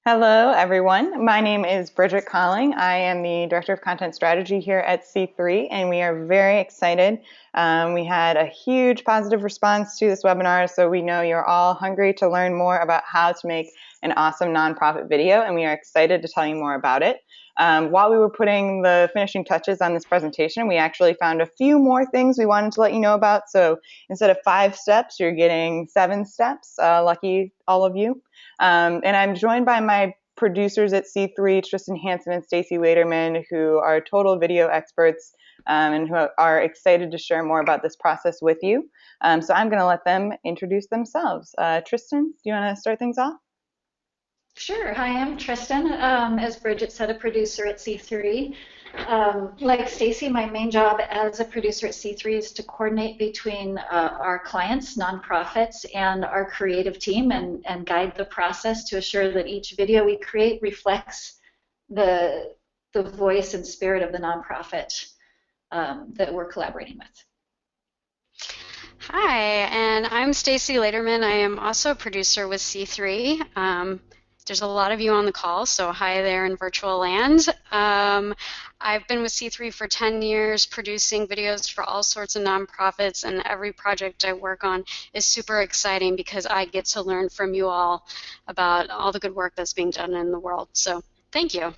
Hello, everyone. My name is Bridget Colling. I am the Director of Content Strategy here at C3, and we are very excited. We had a huge positive response to this webinar, so we know you're all hungry to learn more about how to make an awesome nonprofit video, and we are excited to tell you more about it. While we were putting the finishing touches on this presentation, we actually found a few more things we wanted to let you know about. So instead of 5 steps, you're getting 7 steps. Lucky all of you. And I'm joined by my producers at C3, Tristan, Hanson, and Stacy Laiderman, who are total video experts and who are excited to share more about this process with you. So I'm going to let them introduce themselves. Tristan, do you want to start things off? Sure. Hi, I'm Tristan. As Bridget said, a producer at C3. Like Stacy, my main job as a producer at C3 is to coordinate between our clients, nonprofits, and our creative team and guide the process to assure that each video we create reflects the, the voice and spirit of the nonprofit that we're collaborating with. Hi, and I'm Stacy Laiderman. I am also a producer with C3. There's a lot of you on the call, so hi there in virtual land. I've been with C3 for 10 years, producing videos for all sorts of nonprofits, and every project I work on is super exciting because I get to learn from you all about all the good work that's being done in the world. So thank you.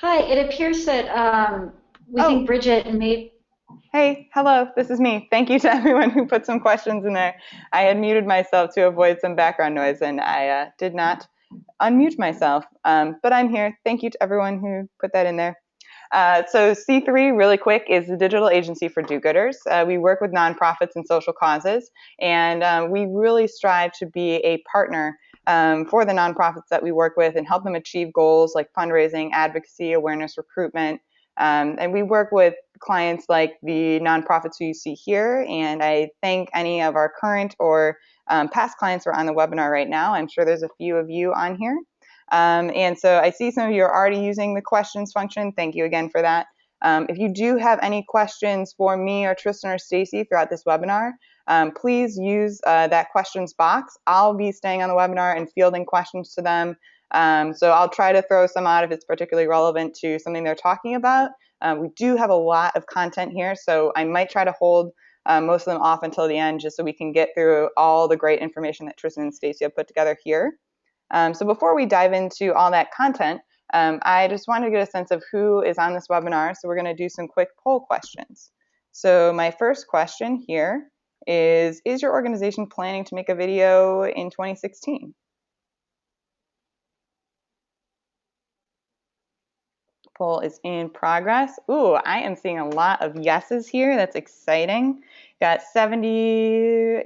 Hi, it appears that we think Oh, Bridget made. hey, hello, this is me. Thank you to everyone who put some questions in there. I had muted myself to avoid some background noise, and I did not unmute myself, but I'm here. Thank you to everyone who put that in there. So C3, really quick, is the digital agency for do-gooders. We work with nonprofits and social causes, and we really strive to be a partner for the nonprofits that we work with and help them achieve goals like fundraising, advocacy, awareness, recruitment. And we work with clients like the nonprofits who you see here, and I thank any of our current or past clients who are on the webinar right now. I'm sure there's a few of you on here. And so I see some of you are already using the questions function. Thank you again for that. If you do have any questions for me or Tristan or Stacy throughout this webinar, please use that questions box. I'll be staying on the webinar and fielding questions to them. So I'll try to throw some out if it's particularly relevant to something they're talking about. We do have a lot of content here, so I might try to hold most of them off until the end just so we can get through all the great information that Tristan and Stacy have put together here. So before we dive into all that content, I just wanted to get a sense of who is on this webinar. So we're going to do some quick poll questions. So my first question here is your organization planning to make a video in 2016? Poll is in progress. Ooh, I am seeing a lot of yeses here. That's exciting. Got 70,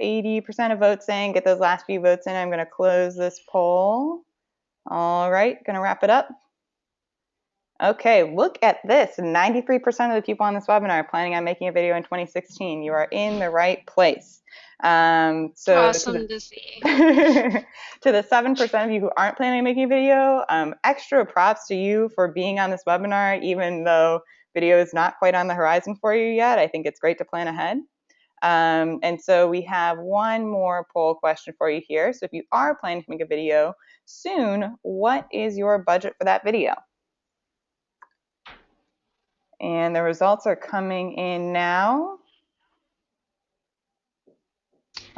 80% of votes in. Get those last few votes in. I'm going to close this poll. All right, going to wrap it up. Okay, look at this. 93% of the people on this webinar are planning on making a video in 2016. You are in the right place. So Awesome to see. to the 7% of you who aren't planning on making a video, extra props to you for being on this webinar, even though video is not quite on the horizon for you yet. I think it's great to plan ahead. And so we have one more poll question for you here. So if you are planning to make a video soon, what is your budget for that video? And the results are coming in now.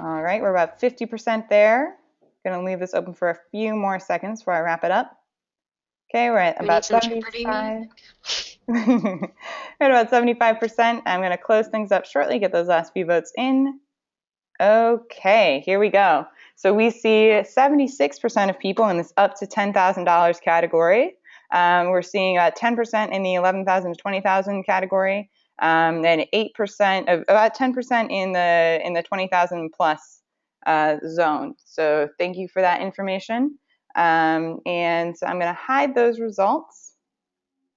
All right, we're about 50% there. Going to leave this open for a few more seconds before I wrap it up. Okay, we're at We need about some Jeopardy 75. music. We're at about 75%. I'm going to close things up shortly, get those last few votes in. Okay, here we go. So we see 76% of people in this up to $10,000 category. We're seeing 10% in the 11,000 to 20,000 category, and 8% of about 10% in the 20,000 plus zone. So thank you for that information. And I'm going to hide those results,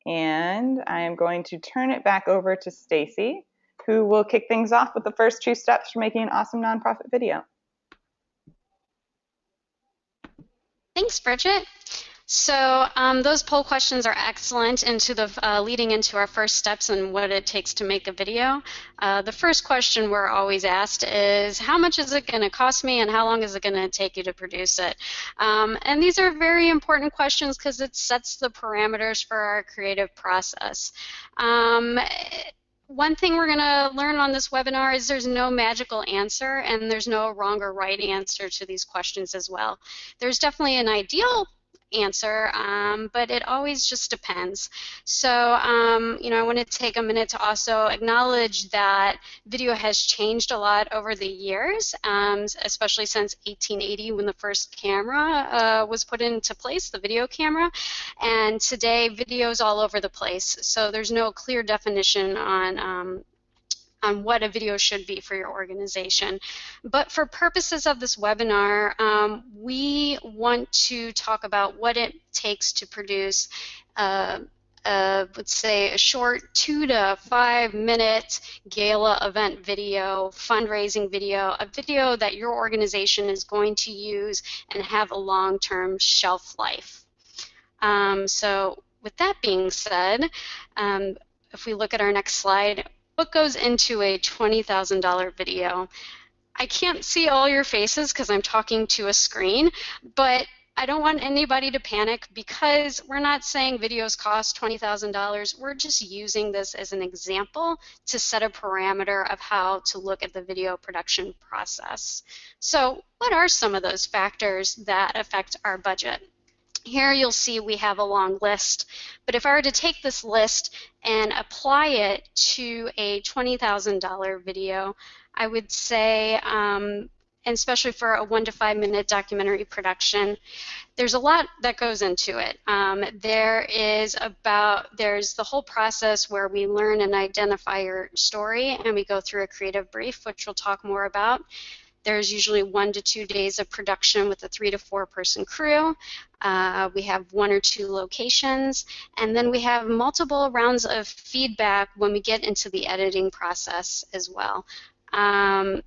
and I am going to turn it back over to Stacy, who will kick things off with the first 2 steps for making an awesome nonprofit video. Thanks, Bridget. So those poll questions are excellent into the leading into our first steps and what it takes to make a video. The first question we're always asked is, how much is it going to cost me and how long is it going to take you to produce it? And these are very important questions because it sets the parameters for our creative process. One thing we're going to learn on this webinar is there's no magical answer and there's no wrong or right answer to these questions as well. There's definitely an ideal answer, but it always just depends. So, I want to take a minute to also acknowledge that video has changed a lot over the years, especially since 1880 when the first camera was put into place, the video camera, and today video is all over the place. So there's no clear definition on what a video should be for your organization. But for purposes of this webinar, we want to talk about what it takes to produce, let's say, a short 2 to 5 minute gala event video, fundraising video, a video that your organization is going to use and have a long-term shelf life. So with that being said, if we look at our next slide, what goes into a $20,000 video? I can't see all your faces because I'm talking to a screen, but I don't want anybody to panic because we're not saying videos cost $20,000. We're just using this as an example to set a parameter of how to look at the video production process. So what are some of those factors that affect our budget? Here you'll see we have a long list, but if I were to take this list and apply it to a $20,000 video, I would say, and especially for a 1 to 5 minute documentary production, there's a lot that goes into it. There's the whole process where we learn and identify your story, and we go through a creative brief, which we'll talk more about. There's usually 1 to 2 days of production with a 3 to 4 person crew. We have 1 or 2 locations, and then we have multiple rounds of feedback when we get into the editing process as well.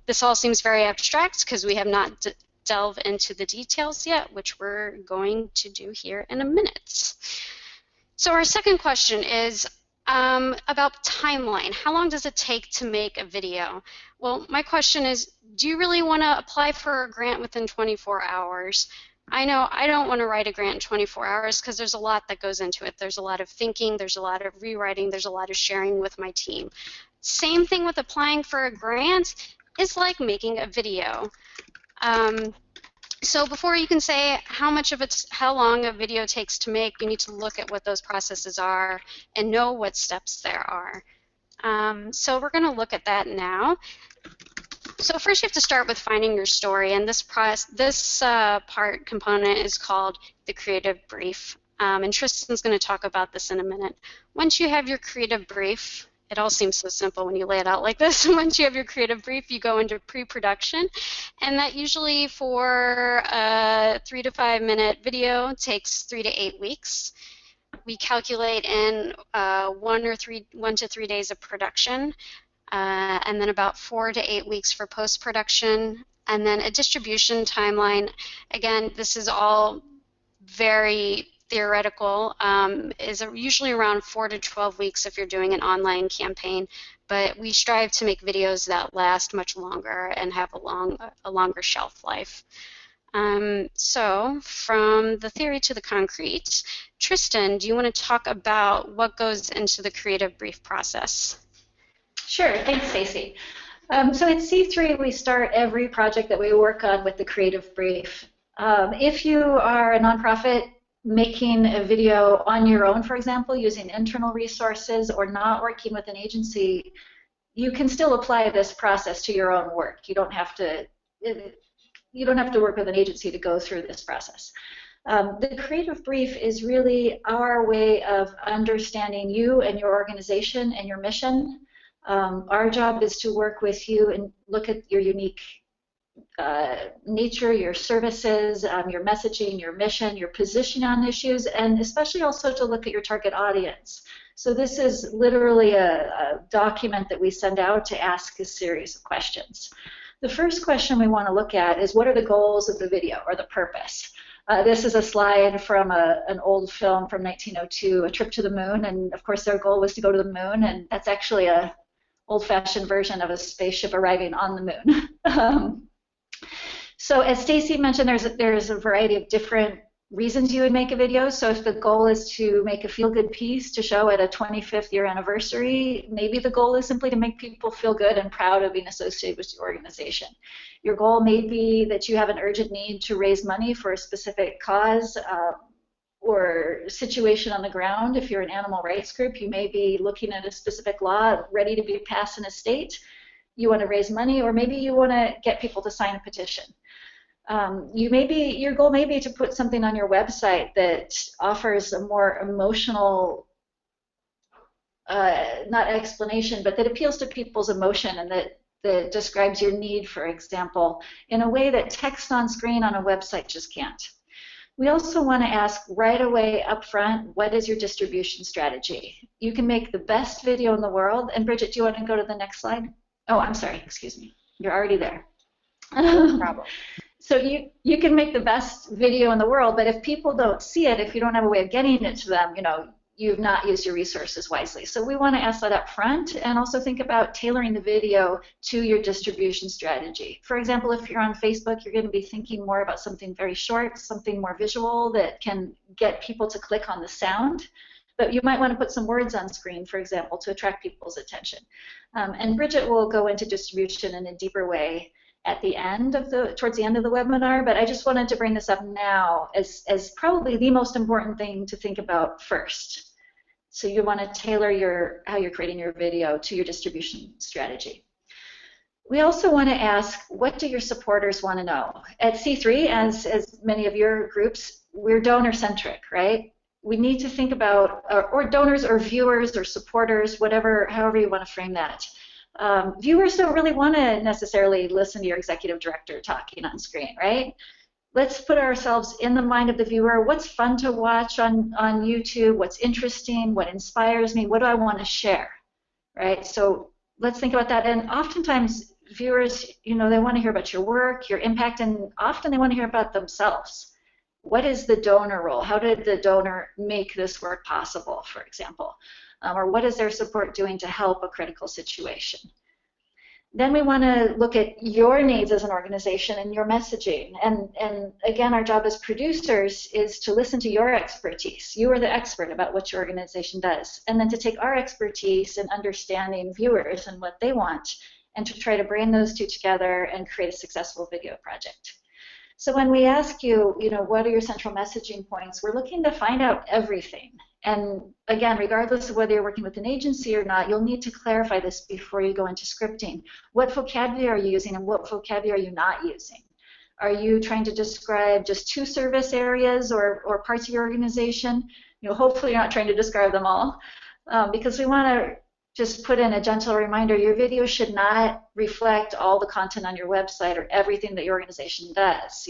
This all seems very abstract because we have not delved into the details yet, which we're going to do here in a minute. So our second question is about timeline. How long does it take to make a video? Well, my question is, do you really want to apply for a grant within 24 hours? I know I don't want to write a grant in 24 hours because there's a lot that goes into it. There's a lot of thinking, there's a lot of rewriting, there's a lot of sharing with my team. Same thing with applying for a grant is like making a video. So before you can say how long a video takes to make, you need to look at what those processes are and know what steps there are. So we're going to look at that now. So first you have to start with finding your story, and this component is called the creative brief. And Tristan's going to talk about this in a minute. Once you have your creative brief, it all seems so simple when you lay it out like this. Once you have your creative brief, you go into pre-production, and that usually for a 3 to 5 minute video takes 3 to 8 weeks. We calculate in 1 to 3 days of production, and then about 4 to 8 weeks for post-production, and then a distribution timeline. Again, this is all very theoretical, is usually around 4 to 12 weeks if you're doing an online campaign, but we strive to make videos that last much longer and have a longer shelf life. So from the theory to the concrete, Tristan, do you want to talk about what goes into the creative brief process? Sure, thanks, Stacy. So at C3, we start every project that we work on with the creative brief. If you are a nonprofit, making a video on your own, for example, using internal resources or not working with an agency, you can still apply this process to your own work. You don't have to work with an agency to go through this process. The creative brief is really our way of understanding you and your organization and your mission. Our job is to work with you and look at your unique nature, your services, your messaging, your mission, your position on issues, and especially also to look at your target audience. So this is literally a document that we send out to ask a series of questions. The first question we want to look at is, what are the goals of the video, or the purpose? This is a slide from an old film from 1902, A Trip to the Moon, and of course their goal was to go to the moon, and that's actually a old-fashioned version of a spaceship arriving on the moon. So as Stacy mentioned, there's a variety of different reasons you would make a video. So if the goal is to make a feel-good piece to show at a 25th year anniversary, maybe the goal is simply to make people feel good and proud of being associated with your organization. Your goal may be that you have an urgent need to raise money for a specific cause or situation on the ground. If you're an animal rights group, you may be looking at a specific law ready to be passed in a state. You want to raise money, or maybe you want to get people to sign a petition. Your goal may be to put something on your website that offers a more emotional, not explanation, but that appeals to people's emotion and that describes your need, for example, in a way that text on screen on a website just can't. We also want to ask right away up front, what is your distribution strategy? You can make the best video in the world. And Bridget, do you want to go to the next slide? Oh, I'm sorry, excuse me. You're already there. No problem. So you can make the best video in the world, but if people don't see it, if you don't have a way of getting it to them, you've not used your resources wisely. So we want to ask that up front, and also think about tailoring the video to your distribution strategy. For example, if you're on Facebook, you're going to be thinking more about something very short, something more visual that can get people to click on the sound. But you might want to put some words on screen, for example, to attract people's attention. And Bridget will go into distribution in a deeper way at the end of towards the end of the webinar, but I just wanted to bring this up now as probably the most important thing to think about first. So you want to tailor how you're creating your video to your distribution strategy. We also want to ask, what do your supporters want to know? At C3, as many of your groups, we're donor-centric, right? We need to think about, or donors or viewers or supporters, however you want to frame that. Viewers don't really want to necessarily listen to your executive director talking on screen, right? Let's put ourselves in the mind of the viewer. What's fun to watch on YouTube? What's interesting? What inspires me? What do I want to share, right? So let's think about that. And oftentimes viewers, they want to hear about your work, your impact, and often they want to hear about themselves. What is the donor role? How did the donor make this work possible, for example? Or what is their support doing to help a critical situation? Then we want to look at your needs as an organization and your messaging. And again, our job as producers is to listen to your expertise. You are the expert about what your organization does. And then to take our expertise in understanding viewers and what they want, and to try to bring those two together and create a successful video project. So when we ask you, what are your central messaging points, we're looking to find out everything. And again, regardless of whether you're working with an agency or not, you'll need to clarify this before you go into scripting. What vocabulary are you using, and what vocabulary are you not using? Are you trying to describe just 2 service areas or parts of your organization? Hopefully you're not trying to describe them all, because we want to just put in a gentle reminder, your video should not reflect all the content on your website or everything that your organization does.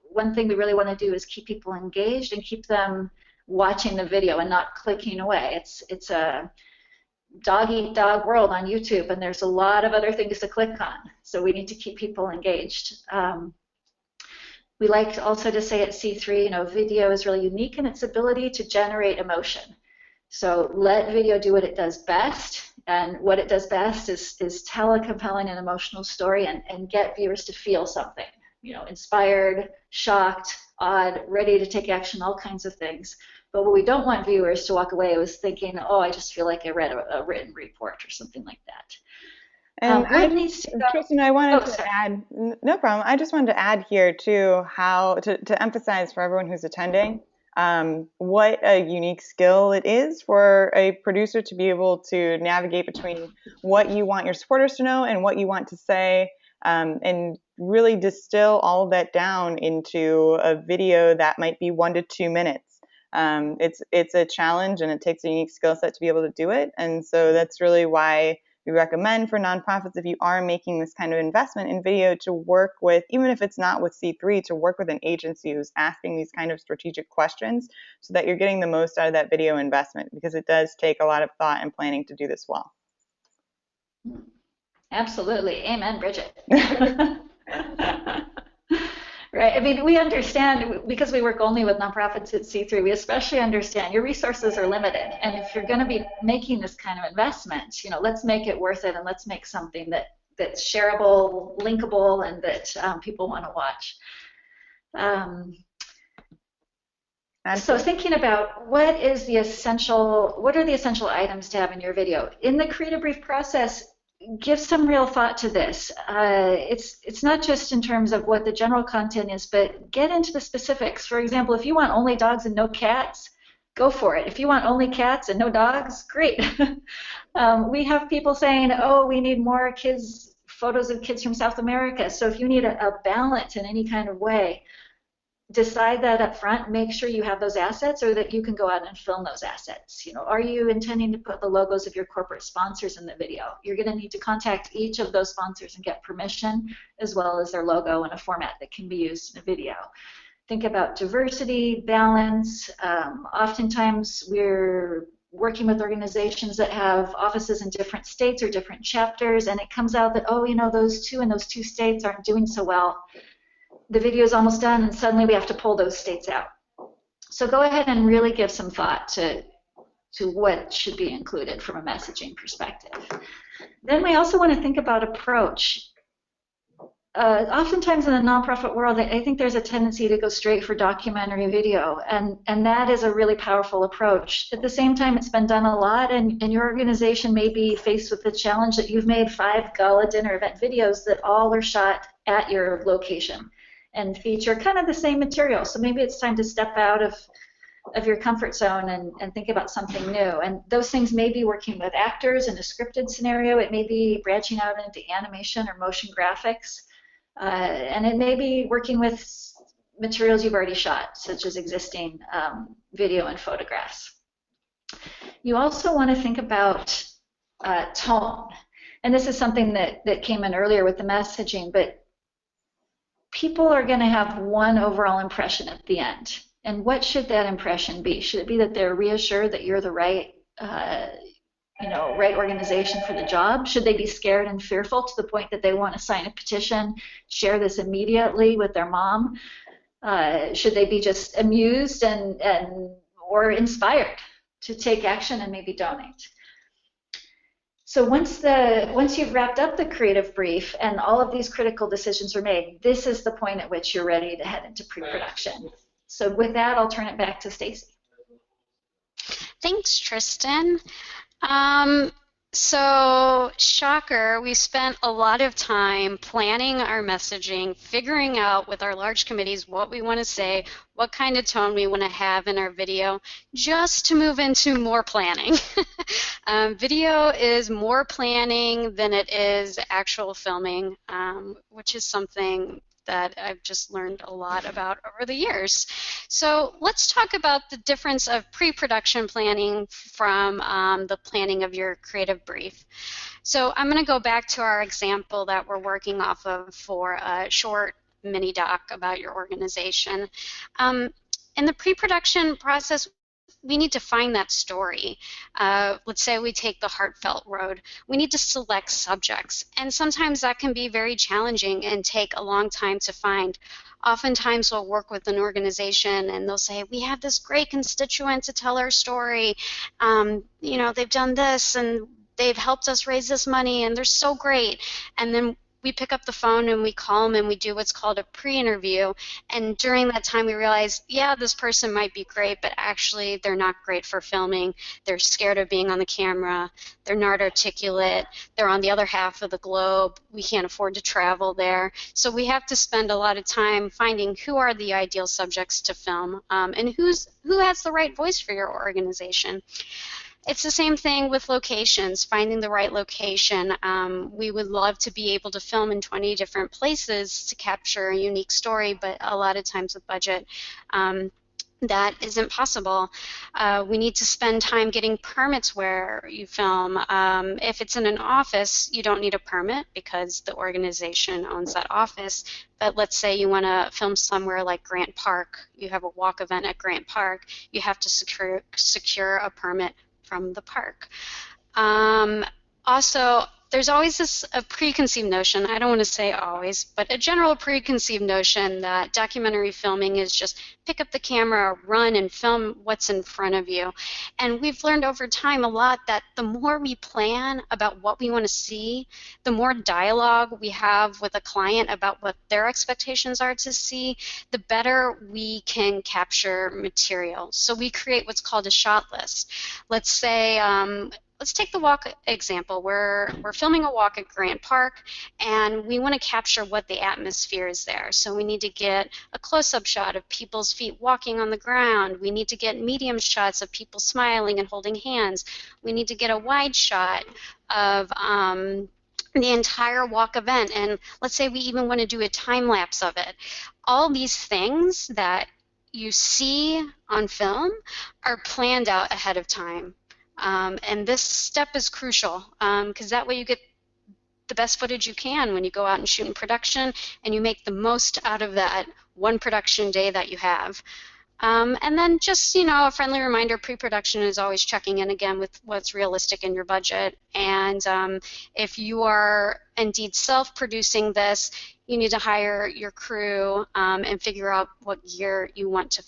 One thing we really want to do is keep people engaged and keep them watching the video and not clicking away. It's a dog-eat-dog world on YouTube, and there's a lot of other things to click on. So we need to keep people engaged. We like also to say at C3, video is really unique in its ability to generate emotion. So let video do what it does best, and what it does best is tell a compelling and emotional story and get viewers to feel something. Inspired, shocked, awed, ready to take action, all kinds of things. But what we don't want viewers to walk away with thinking, oh, I just feel like I read a written report or something like that. And Tristan, I wanted to add, no problem, I just wanted to add here too how to emphasize for everyone who's attending, what a unique skill it is for a producer to be able to navigate between what you want your supporters to know and what you want to say, and really distill all of that down into a video that might be 1 to 2 minutes. It's a challenge, and it takes a unique skill set to be able to do it. And so that's really why we recommend for nonprofits, if you are making this kind of investment in video, to work with, even if it's not with C3, to work with an agency who's asking these kind of strategic questions so that you're getting the most out of that video investment, because it does take a lot of thought and planning to do this well. Absolutely. Amen, Bridget. Right. I mean, we understand, because we work only with nonprofits at C3, we especially understand your resources are limited. And if you're going to be making this kind of investment, let's make it worth it, and let's make something that's shareable, linkable, and that people want to watch. So thinking about what are the essential items to have in your video. In the creative brief process, give some real thought to this. It's not just in terms of what the general content is, but get into the specifics. For example, if you want only dogs and no cats, go for it. If you want only cats and no dogs, great. We have people saying, oh, we need more photos of kids from South America. So if you need a balance in any kind of way, decide that up front. Make sure you have those assets, or that you can go out and film those assets. Are you intending to put the logos of your corporate sponsors in the video? You're going to need to contact each of those sponsors and get permission, as well as their logo in a format that can be used in a video. Think about diversity, balance. Oftentimes we're working with organizations that have offices in different states or different chapters, and it comes out that, oh, those two in those 2 states aren't doing so well. The video is almost done, and suddenly we have to pull those states out. So go ahead and really give some thought to what should be included from a messaging perspective. Then we also want to think about approach. Oftentimes in the nonprofit world, I think there's a tendency to go straight for documentary video, and that is a really powerful approach. At the same time, it's been done a lot, and your organization may be faced with the challenge that you've made 5 gala dinner event videos that all are shot at your location and feature kind of the same material. So maybe it's time to step out of your comfort zone and think about something new. And those things may be working with actors in a scripted scenario. It may be branching out into animation or motion graphics. And it may be working with materials you've already shot, such as existing video and photographs. You also want to think about tone. And this is something that came in earlier with the messaging, but people are going to have one overall impression at the end. And what should that impression be? Should it be that they're reassured that you're the right right organization for the job? Should they be scared and fearful to the point that they want to sign a petition, share this immediately with their mom? Should they be just amused or inspired to take action and maybe donate? So once you've wrapped up the creative brief and all of these critical decisions are made, this is the point at which you're ready to head into pre-production. So with that, I'll turn it back to Stacy. Thanks, Tristan. So, shocker, we spent a lot of time planning our messaging, figuring out with our large committees what we want to say, what kind of tone we want to have in our video, just to move into more planning. Video is more planning than it is actual filming, which is something that I've just learned a lot about over the years. So let's talk about the difference of pre-production planning from the planning of your creative brief. So I'm going to go back to our example that we're working off of for a short mini doc about your organization. In the pre-production process, we need to find that story. Let's say we take the heartfelt road. We need to select subjects, and sometimes that can be very challenging and take a long time to find. Oftentimes we'll work with an organization and they'll say, we have this great constituent to tell our story. They've done this and they've helped us raise this money and they're so great. And then we pick up the phone and we call them and we do what's called a pre-interview. And during that time, we realize, yeah, this person might be great, but actually they're not great for filming. They're scared of being on the camera. They're not articulate. They're on the other half of the globe. We can't afford to travel there. So we have to spend a lot of time finding who are the ideal subjects to film, and who has the right voice for your organization. It's the same thing with locations, finding the right location. We would love to be able to film in 20 different places to capture a unique story, but a lot of times with budget, that isn't possible. We need to spend time getting permits where you film. If it's in an office, you don't need a permit because the organization owns that office. But let's say you want to film somewhere like Grant Park. You have a walk event at Grant Park. You have to secure a permit from the park. Also, there's always a preconceived notion, I don't want to say always, but a general preconceived notion that documentary filming is just pick up the camera, run, and film what's in front of you. And we've learned over time a lot that the more we plan about what we want to see, the more dialogue we have with a client about what their expectations are to see, the better we can capture material. So we create what's called a shot list. Let's say, let's take the walk example. We're filming a walk at Grant Park, and we want to capture what the atmosphere is there. So we need to get a close-up shot of people's feet walking on the ground. We need to get medium shots of people smiling and holding hands. We need to get a wide shot of the entire walk event. And let's say we even want to do a time lapse of it. All these things that you see on film are planned out ahead of time. And this step is crucial because that way you get the best footage you can when you go out and shoot in production, and you make the most out of that one production day that you have. And then just, a friendly reminder, pre-production is always checking in again with what's realistic in your budget. And if you are indeed self-producing this, you need to hire your crew and figure out what gear you want to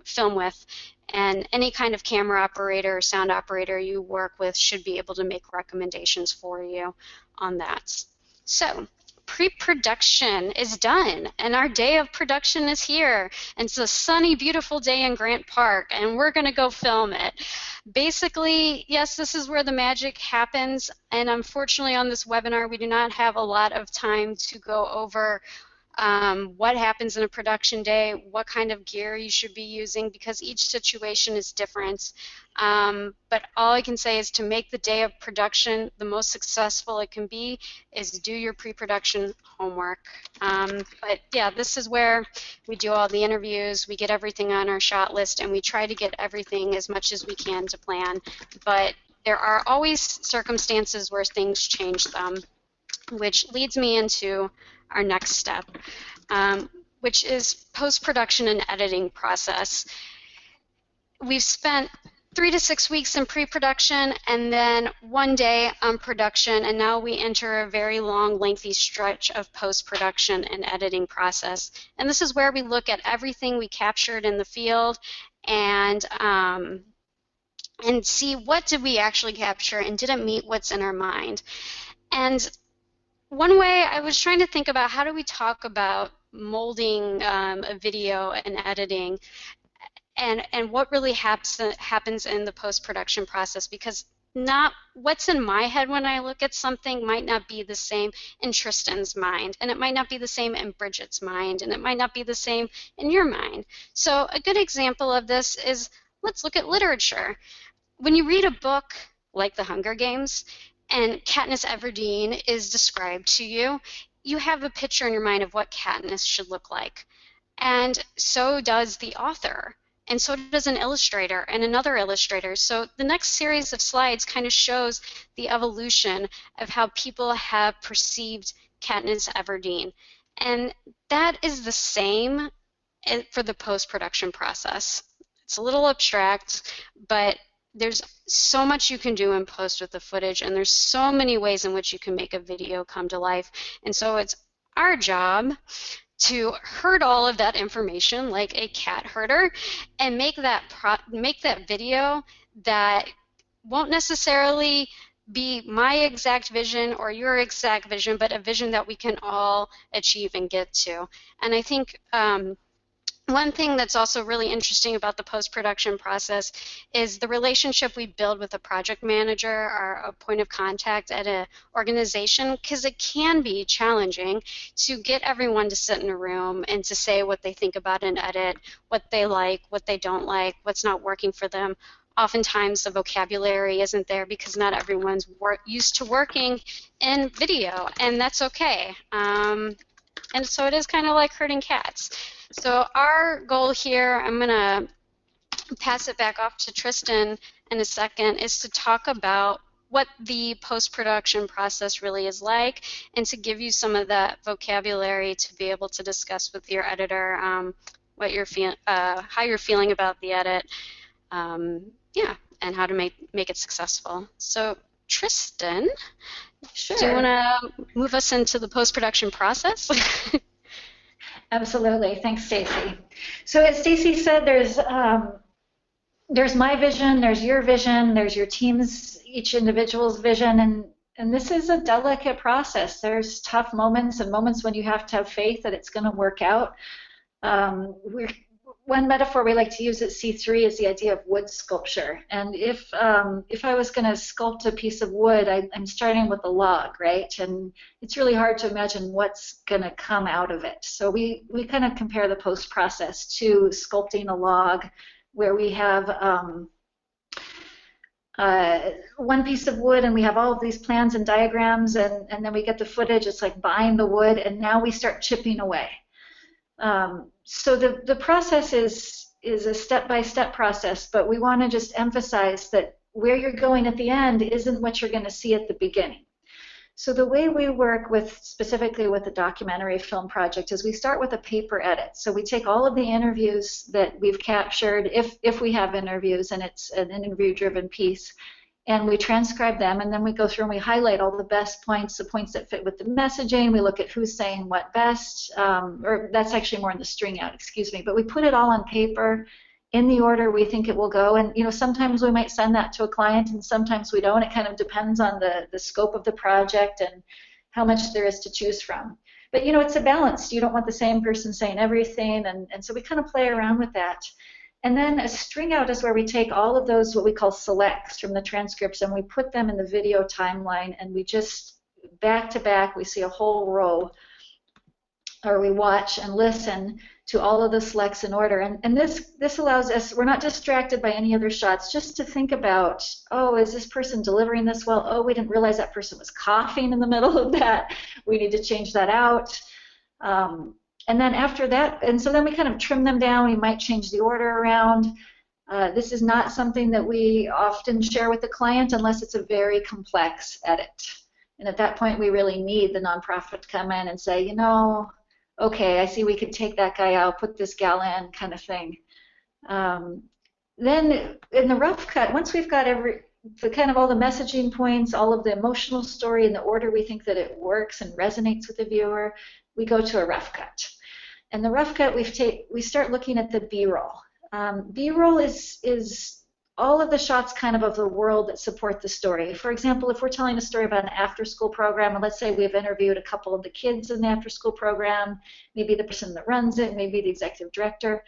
film with. And any kind of camera operator or sound operator you work with should be able to make recommendations for you on that. So, pre-production is done, and our day of production is here. And it's a sunny, beautiful day in Grant Park, and we're going to go film it. Basically, yes, this is where the magic happens, and unfortunately on this webinar we do not have a lot of time to go over what happens in a production day, what kind of gear you should be using, because each situation is different. But all I can say is to make the day of production the most successful it can be is do your pre-production homework. But yeah, this is where we do all the interviews, we get everything on our shot list, and we try to get everything as much as we can to plan. But there are always circumstances where things change them, which leads me into our next step, which is post-production and editing process. We've spent 3 to 6 weeks in pre-production and then 1 day on production, and now we enter a very long, lengthy stretch of post-production and editing process. And this is where we look at everything we captured in the field and see what did we actually capture and did it meet what's in our mind. And one way I was trying to think about how do we talk about molding a video and editing and what really happens in the post-production process, because not what's in my head when I look at something might not be the same in Tristan's mind, and it might not be the same in Bridget's mind, and it might not be the same in your mind. So a good example of this is, let's look at literature. When you read a book like The Hunger Games, and Katniss Everdeen is described to you, you have a picture in your mind of what Katniss should look like. And so does the author, and so does an illustrator and another illustrator. So the next series of slides kind of shows the evolution of how people have perceived Katniss Everdeen. And that is the same for the post-production process. It's a little abstract, but there's so much you can do in post with the footage, and there's so many ways in which you can make a video come to life. And so it's our job to herd all of that information like a cat herder and make that video that won't necessarily be my exact vision or your exact vision, but a vision that we can all achieve and get to. And I think one thing that's also really interesting about the post-production process is the relationship we build with a project manager or a point of contact at an organization, because it can be challenging to get everyone to sit in a room and to say what they think about an edit, what they like, what they don't like, what's not working for them. Oftentimes the vocabulary isn't there because not everyone's used to working in video, and that's okay. And so it is kind of like herding cats. So our goal here, I'm going to pass it back off to Tristan in a second, is to talk about what the post-production process really is like and to give you some of that vocabulary to be able to discuss with your editor what you're how you're feeling about the edit, yeah, and how to make it successful. So Tristan, Sure. do you want to move us into the post-production process? Absolutely. Thanks, Stacy. So as Stacy said, there's my vision, there's your vision, there's your team's, each individual's vision, and this is a delicate process. There's tough moments and moments when you have to have faith that it's going to work out. One metaphor we like to use at C3 is the idea of wood sculpture. And if I was going to sculpt a piece of wood, I'm starting with a log, right? And it's really hard to imagine what's going to come out of it. So we kind of compare the post process to sculpting a log, where we have one piece of wood and we have all of these plans and diagrams, and then we get the footage. It's like buying the wood, and now we start chipping away. So the process is a step-by-step process, but we want to just emphasize that where you're going at the end isn't what you're going to see at the beginning. So the way we work specifically with the documentary film project is we start with a paper edit. So we take all of the interviews that we've captured, if we have interviews and it's an interview-driven piece, and we transcribe them, and then we go through and we highlight all the best points, the points that fit with the messaging. We look at who's saying what best, or that's actually more in the string out, excuse me, but we put it all on paper in the order we think it will go. And sometimes we might send that to a client and sometimes we don't. It kind of depends on the scope of the project and how much there is to choose from. But it's a balance. You don't want the same person saying everything, and so we kind of play around with that. And then a string out is where we take all of those, what we call selects from the transcripts, and we put them in the video timeline, and we just back to back, we see a whole row, or we watch and listen to all of the selects in order. And this allows us, we're not distracted by any other shots, just to think about, oh, is this person delivering this well? Oh, we didn't realize that person was coughing in the middle of that. We need to change that out. And then after that, and so then we kind of trim them down. We might change the order around. This is not something that we often share with the client unless it's a very complex edit. And at that point, we really need the nonprofit to come in and say, okay, I see we could take that guy out, put this gal in, kind of thing. Then in the rough cut, once we've got kind of all the messaging points, all of the emotional story in the order we think that it works and resonates with the viewer, we go to a rough cut. And the rough cut, we start looking at the B-roll. B-roll is all of the shots kind of the world that support the story. For example, if we're telling a story about an after-school program, and let's say we've interviewed a couple of the kids in the after-school program, maybe the person that runs it, maybe the executive director,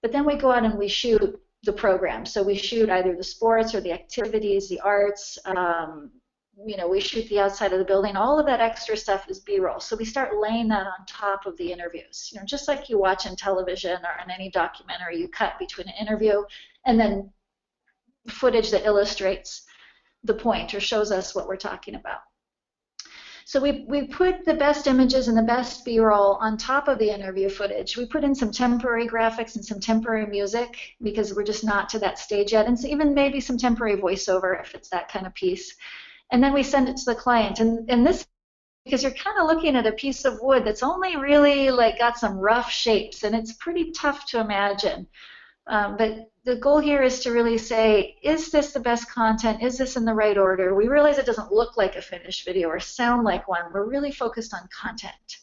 but then we go out and we shoot the program. So we shoot either the sports or the activities, the arts, we shoot the outside of the building. All of that extra stuff is B-roll. So we start laying that on top of the interviews. Just like you watch in television or in any documentary, you cut between an interview and then footage that illustrates the point or shows us what we're talking about. So we put the best images and the best B-roll on top of the interview footage. We put in some temporary graphics and some temporary music because we're just not to that stage yet, and so even maybe some temporary voiceover if it's that kind of piece. And then we send it to the client. And this, because you're kind of looking at a piece of wood that's only really got some rough shapes, and it's pretty tough to imagine. But the goal here is to really say, is this the best content? Is this in the right order? We realize it doesn't look like a finished video or sound like one. We're really focused on content.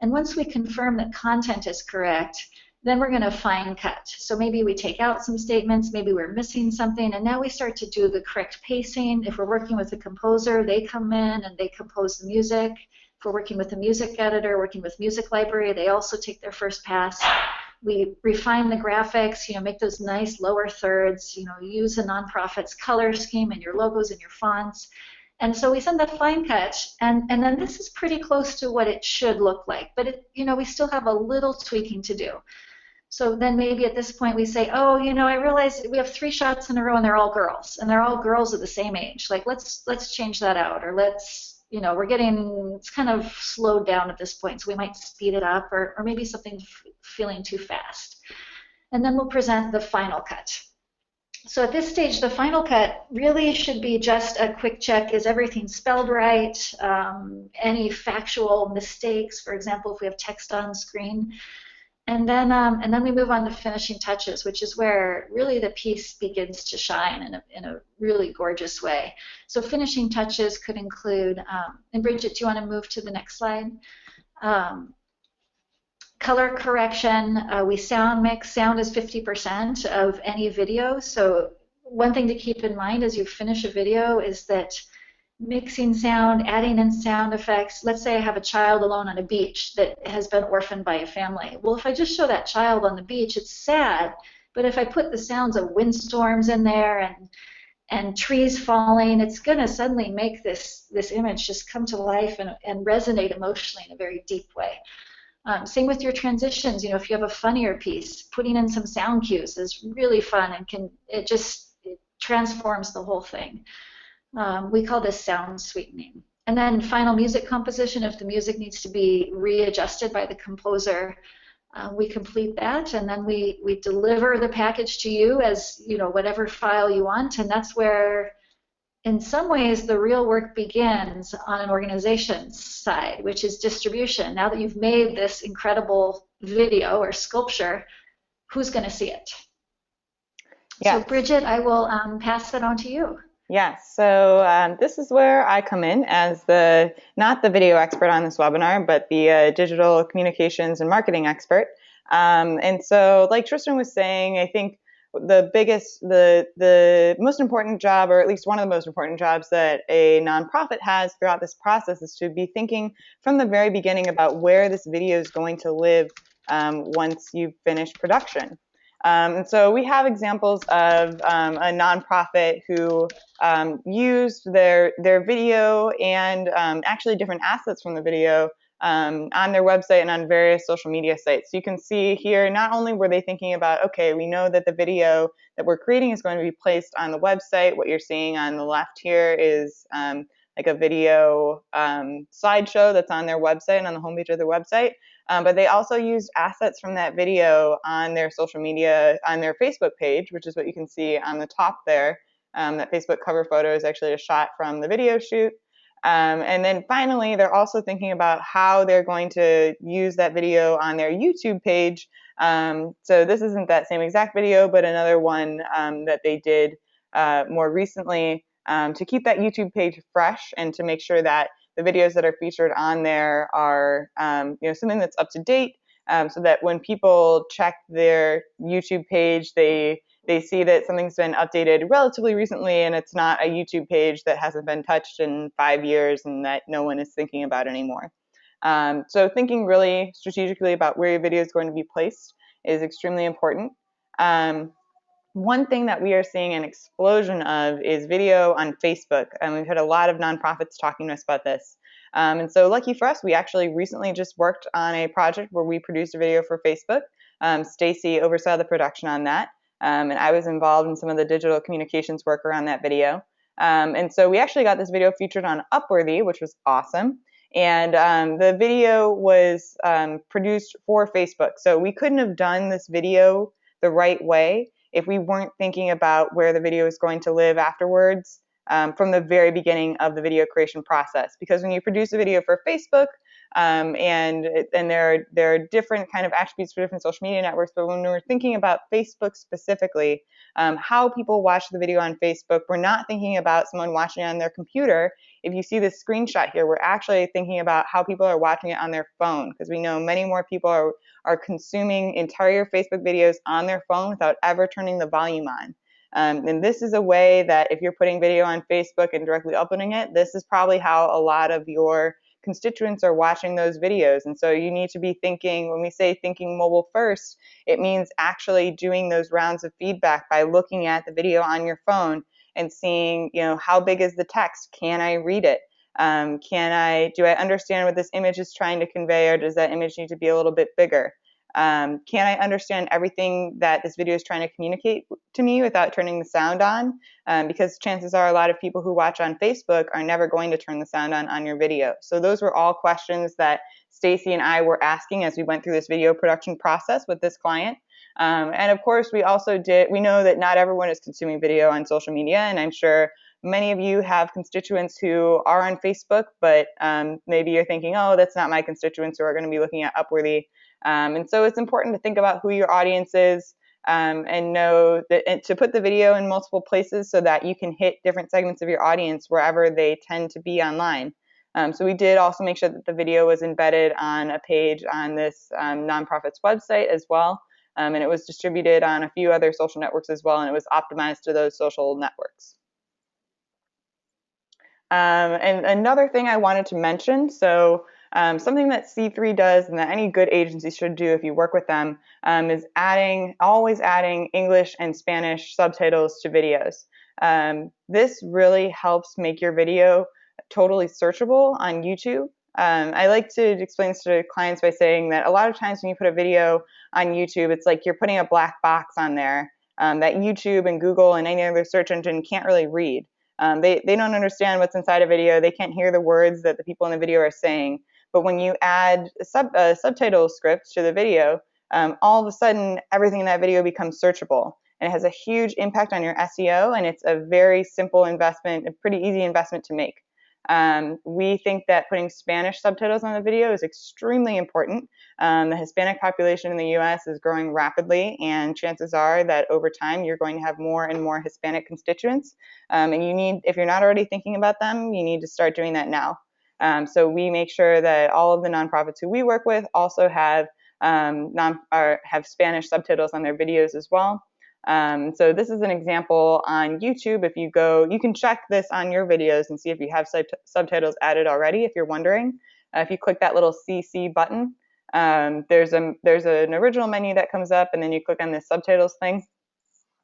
And once we confirm that content is correct, Then we're going to fine cut. So maybe we take out some statements, maybe we're missing something, and now we start to do the correct pacing. If we're working with a composer, they come in and they compose the music. If we're working with a music editor, working with music library, they also take their first pass. We refine the graphics, make those nice lower thirds, use a nonprofit's color scheme and your logos and your fonts. And so we send that fine cut, and then this is pretty close to what it should look like, but we still have a little tweaking to do. So then maybe at this point we say, oh, I realize we have 3 shots in a row and they're all girls, and they're all girls of the same age. Like, let's change that out, or it's kind of slowed down at this point, so we might speed it up, or maybe something feeling too fast. And then we'll present the final cut. So at this stage, the final cut really should be just a quick check. Is everything spelled right? Any factual mistakes, for example, if we have text on screen. And then we move on to finishing touches, which is where really the piece begins to shine in a really gorgeous way. So finishing touches could include, and Bridget, do you want to move to the next slide? Color correction, we sound mix. Sound is 50% of any video. So one thing to keep in mind as you finish a video is that mixing sound, adding in sound effects. Let's say I have a child alone on a beach that has been orphaned by a family. Well, if I just show that child on the beach, it's sad. But if I put the sounds of windstorms in there and trees falling, it's going to suddenly make this image just come to life and resonate emotionally in a very deep way. Same with your transitions. If you have a funnier piece, putting in some sound cues is really fun, and it transforms the whole thing. We call this sound sweetening. And then final music composition, if the music needs to be readjusted by the composer, we complete that, and then we deliver the package to you as whatever file you want. And that's where, in some ways, the real work begins on an organization's side, which is distribution. Now that you've made this incredible video or sculpture, who's going to see it? Yes. So Bridget, I will pass that on to you. Yes, so this is where I come in as not the video expert on this webinar, but the digital communications and marketing expert. And so, like Tristan was saying, I think the most important job, or at least one of the most important jobs that a nonprofit has throughout this process, is to be thinking from the very beginning about where this video is going to live once you've finished production. And so we have examples of a nonprofit who used their video and actually different assets from the video on their website and on various social media sites. So you can see here, not only were they thinking about, okay, we know that the video that we're creating is going to be placed on the website. What you're seeing on the left here is like a video slideshow that's on their website and on the homepage of their website. But they also used assets from that video on their social media, on their Facebook page, which is what you can see on the top there. That Facebook cover photo is actually a shot from the video shoot. And then finally, they're also thinking about how they're going to use that video on their YouTube page. So this isn't that same exact video, but another one that they did more recently to keep that YouTube page fresh and to make sure that the videos that are featured on there are something that's up to date, so that when people check their YouTube page, they see that something's been updated relatively recently, and it's not a YouTube page that hasn't been touched in 5 years and that no one is thinking about anymore. So thinking really strategically about where your video is going to be placed is extremely important. One thing that we are seeing an explosion of is video on Facebook, and we've had a lot of nonprofits talking to us about this. And so lucky for us, we actually recently just worked on a project where we produced a video for Facebook. Stacy oversaw the production on that, and I was involved in some of the digital communications work around that video. And so we actually got this video featured on Upworthy, which was awesome. And the video was produced for Facebook. So we couldn't have done this video the right way if we weren't thinking about where the video is going to live afterwards from the very beginning of the video creation process. Because when you produce a video for Facebook, and there are different kind of attributes for different social media networks, but when we're thinking about Facebook specifically, how people watch the video on Facebook, we're not thinking about someone watching on their computer. if you see this screenshot here, we're actually thinking about how people are watching it on their phone, because we know many more people are consuming entire Facebook videos on their phone without ever turning the volume on. And this is a way that if you're putting video on Facebook and directly uploading it, this is probably how a lot of your constituents are watching those videos. And so you need to be thinking, when we say thinking mobile first, it means actually doing those rounds of feedback by looking at the video on your phone and seeing, how big is the text? Can I read it? Do I understand what this image is trying to convey, or does that image need to be a little bit bigger? Can I understand everything that this video is trying to communicate to me without turning the sound on? Because chances are a lot of people who watch on Facebook are never going to turn the sound on your video. So those were all questions that Stacy and I were asking as we went through this video production process with this client. And of course, we know that not everyone is consuming video on social media, and I'm sure many of you have constituents who are on Facebook, but maybe you're thinking, oh, that's not my constituents who are going to be looking at Upworthy. And so it's important to think about who your audience is, and know that, and to put the video in multiple places so that you can hit different segments of your audience wherever they tend to be online. So we did also make sure that the video was embedded on a page on this nonprofit's website as well. And it was distributed on a few other social networks as well, and it was optimized to those social networks. And another thing I wanted to mention, so something that C3 does and that any good agency should do if you work with them, is always adding English and Spanish subtitles to videos. This really helps make your video totally searchable on YouTube. I like to explain this to clients by saying that a lot of times when you put a video on YouTube, it's like you're putting a black box on there that YouTube and Google and any other search engine can't really read. They don't understand what's inside a video. They can't hear the words that the people in the video are saying. But when you add a subtitle script to the video, all of a sudden everything in that video becomes searchable. And it has a huge impact on your SEO, and it's a very simple investment, a pretty easy investment to make. We think that putting Spanish subtitles on the video is extremely important. The Hispanic population in the US is growing rapidly, and chances are that over time you're going to have more and more Hispanic constituents. And if you're not already thinking about them, you need to start doing that now. So we make sure that all of the nonprofits who we work with also have Spanish subtitles on their videos as well. So this is an example on YouTube. If you go, you can check this on your videos and see if you have subtitles added already, if you're wondering. If you click that little CC button, there's an original menu that comes up, and then you click on this subtitles thing,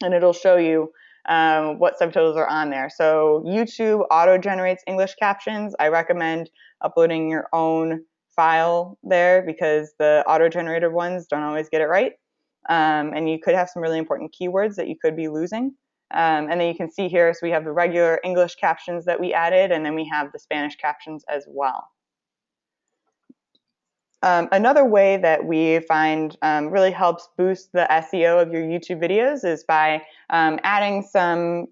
and it'll show you what subtitles are on there. So YouTube auto-generates English captions. I recommend uploading your own file there because the auto-generated ones don't always get it right. And you could have some really important keywords that you could be losing. And then you can see here, so we have the regular English captions that we added, and then we have the Spanish captions as well. Another way that we find really helps boost the SEO of your YouTube videos is by adding some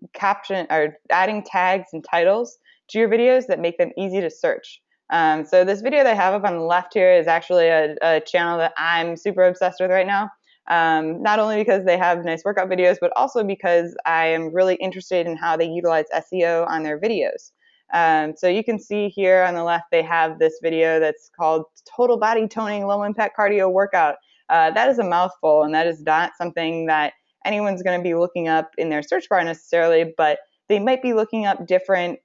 adding tags and titles to your videos that make them easy to search. So this video that I have up on the left here is actually a channel that I'm super obsessed with right now. Not only because they have nice workout videos, but also because I am really interested in how they utilize SEO on their videos. So you can see here on the left, they have this video that's called Total Body Toning Low Impact Cardio Workout. That is a mouthful, and that is not something that anyone's going to be looking up in their search bar necessarily, but they might be looking up different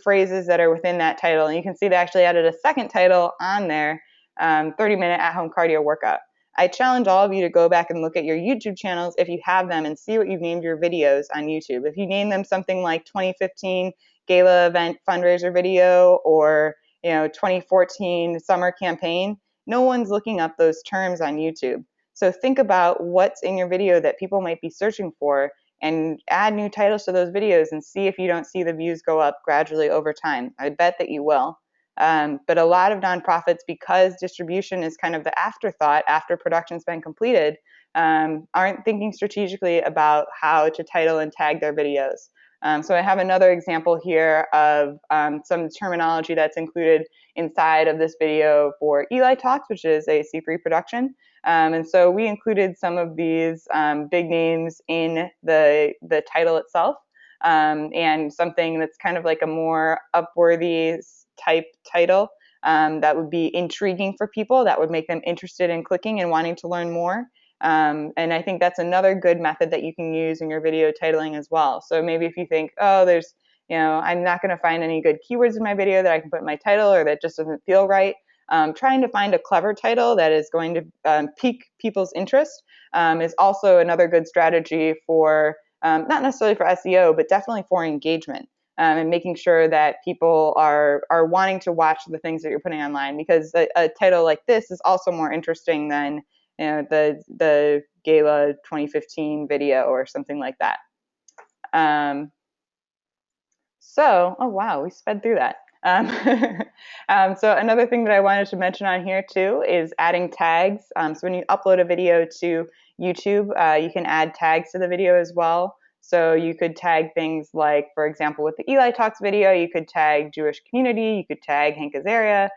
phrases that are within that title. And you can see they actually added a second title on there, 30-minute at-home cardio workout. I challenge all of you to go back and look at your YouTube channels if you have them and see what you've named your videos on YouTube. If you name them something like 2015 gala event fundraiser video or 2014 summer campaign, no one's looking up those terms on YouTube. So think about what's in your video that people might be searching for and add new titles to those videos and see if you don't see the views go up gradually over time. I bet that you will. But a lot of nonprofits, because distribution is kind of the afterthought after production's been completed, aren't thinking strategically about how to title and tag their videos. So I have another example here of some terminology that's included inside of this video for Eli Talks, which is a C3 production. And so we included some of these big names in the title itself. and something that's kind of like a more Upworthy type title that would be intriguing for people, that would make them interested in clicking and wanting to learn more. And I think that's another good method that you can use in your video titling as well. So maybe if you think, oh, there's, I'm not going to find any good keywords in my video that I can put in my title, or that just doesn't feel right, trying to find a clever title that is going to pique people's interest is also another good strategy for, not necessarily for SEO, but definitely for engagement. And making sure that people are wanting to watch the things that you're putting online, because a title like this is also more interesting than the Gala 2015 video or something like that. Oh wow, we sped through that. So another thing that I wanted to mention on here too is adding tags. So when you upload a video to YouTube, you can add tags to the video as well. So you could tag things like, for example, with the Eli Talks video, you could tag Jewish community, you could tag Hank Azaria,